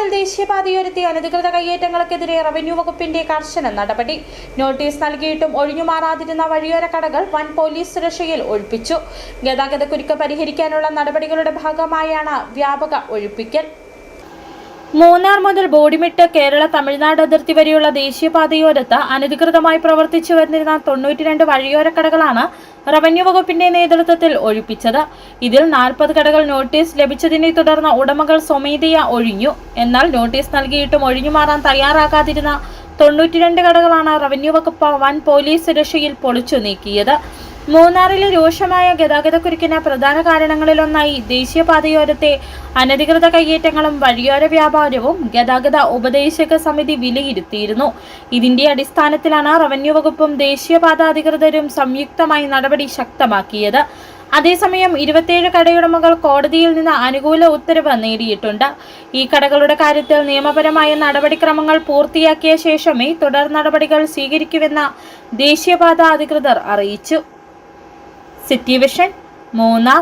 മൂന്നാറിൽ ദേശീയപാതയോരത്തെ അനധികൃത കയ്യേറ്റങ്ങൾക്കെതിരെ റവന്യൂ വകുപ്പിന്റെ കർശന നടപടി. നോട്ടീസ് നൽകിയിട്ടും ഒഴിഞ്ഞുമാറാതിരുന്ന വഴിയോര കടകൾ വൻ പോലീസ് സുരക്ഷയിൽ ഒഴിപ്പിച്ചു. ഗതാഗതക്കുരുക്ക് പരിഹരിക്കാനുള്ള നടപടികളുടെ ഭാഗമായാണ് വ്യാപക ഒഴിപ്പിക്കൽ. മൂന്നാർ മുതൽ ബോഡിമെട്ട് കേരള തമിഴ്നാട് അതിർത്തി വരെയുള്ള ദേശീയപാതയോരത്ത് അനധികൃതമായി പ്രവർത്തിച്ചു വന്നിരുന്ന 92 വഴിയോര കടകളാണ് റവന്യൂ വകുപ്പിന്റെ നേതൃത്വത്തിൽ ഒഴിപ്പിച്ചത്. ഇതിൽ 40 കടകൾ നോട്ടീസ് ലഭിച്ചതിനെ തുടർന്ന് ഉടമകൾ സ്വമേധയാ ഒഴിഞ്ഞു. എന്നാൽ നോട്ടീസ് നൽകിയിട്ടും ഒഴിഞ്ഞുമാറാൻ തയ്യാറാകാതിരുന്ന 92 കടകളാണ് റവന്യൂ വകുപ്പ് വൻ പോലീസ് സുരക്ഷയിൽ പൊളിച്ചു നീക്കിയത്. മൂന്നാറിലെ രൂക്ഷമായ ഗതാഗതക്കുരുക്കിന് പ്രധാന കാരണങ്ങളിലൊന്നായി ദേശീയപാതയോരത്തെ അനധികൃത കയ്യേറ്റങ്ങളും വഴിയോര വ്യാപാരവും ഗതാഗത ഉപദേശക സമിതി വിലയിരുത്തിയിരുന്നു. ഇതിന്റെ അടിസ്ഥാനത്തിലാണ് റവന്യൂ വകുപ്പും ദേശീയപാത അധികൃതരും സംയുക്തമായി നടപടി ശക്തമാക്കിയത്. അതേസമയം 27 കടയുടമകൾ കോടതിയിൽ നിന്ന് അനുകൂല ഉത്തരവ് നേടിയിട്ടുണ്ട്. ഈ കടകളുടെ കാര്യത്തിൽ നിയമപരമായ നടപടിക്രമങ്ങൾ പൂർത്തിയാക്കിയ ശേഷമേ തുടർ നടപടികൾ സ്വീകരിക്കുമെന്ന് ദേശീയപാത അധികൃതർ അറിയിച്ചു. City vision, Munnar.